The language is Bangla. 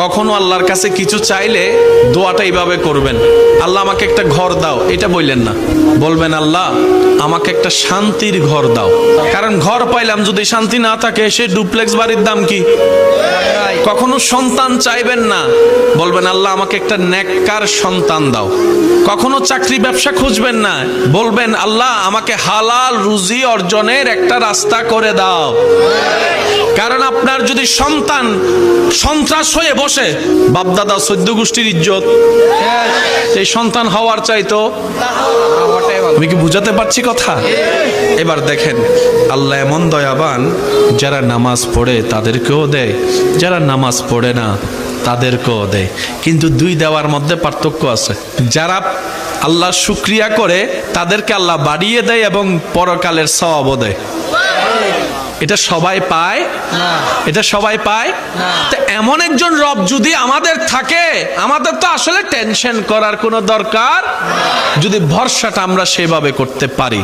কখনো আল্লাহর কাছে কিছু চাইলে দোয়াটা এইভাবে করবেন, আল্লাহ আমাকে একটা ঘর দাও, এটা বললেন না। বলবেন আল্লাহ আমাকে একটা শান্তির ঘর দাও। কারণ ঘর পাইলাম যদি শান্তি না থাকে, সে ডুপ্লেক্স বাড়ির দাম কি? কখনো সন্তান চাইবেন না, বলবেন আল্লাহ আমাকে একটা নেককার সন্তান দাও। কখনো চাকরি ব্যবসা খুঁজবেন না, বলবেন আল্লাহ আমাকে হালাল রুজি অর্জনের একটা রাস্তা করে দাও। কারণ আপনার যদি সন্তান সন্ত্রাস হয়ে বসে, বাপদাদা 14 গোষ্ঠীর ইজ্জত, এই সন্তান হওয়ার চাইতো। আমি কি বুঝাতে পারছি কথা? এবার দেখেন আল্লাহ এমন দয়াবান, যারা নামাজ পড়ে তাদেরকেও দেয়, যারা নামাজ পড়ে না তাদেরকেও দেয়। কিন্তু দুই দেওয়ার মধ্যে পার্থক্য আছে। যারা আল্লাহ শুকরিয়া করে তাদেরকে আল্লাহ বাড়িয়ে দেয় এবং পরকালের সওয়াবও দেয়। এটা সবাই পায় না, এটা সবাই পায় না। তো এমন একজন রব যদি আমাদের থাকে, আমাদের তো আসলে টেনশন করার কোনো দরকার, যদি ভরসাটা আমরা সেভাবে করতে পারি।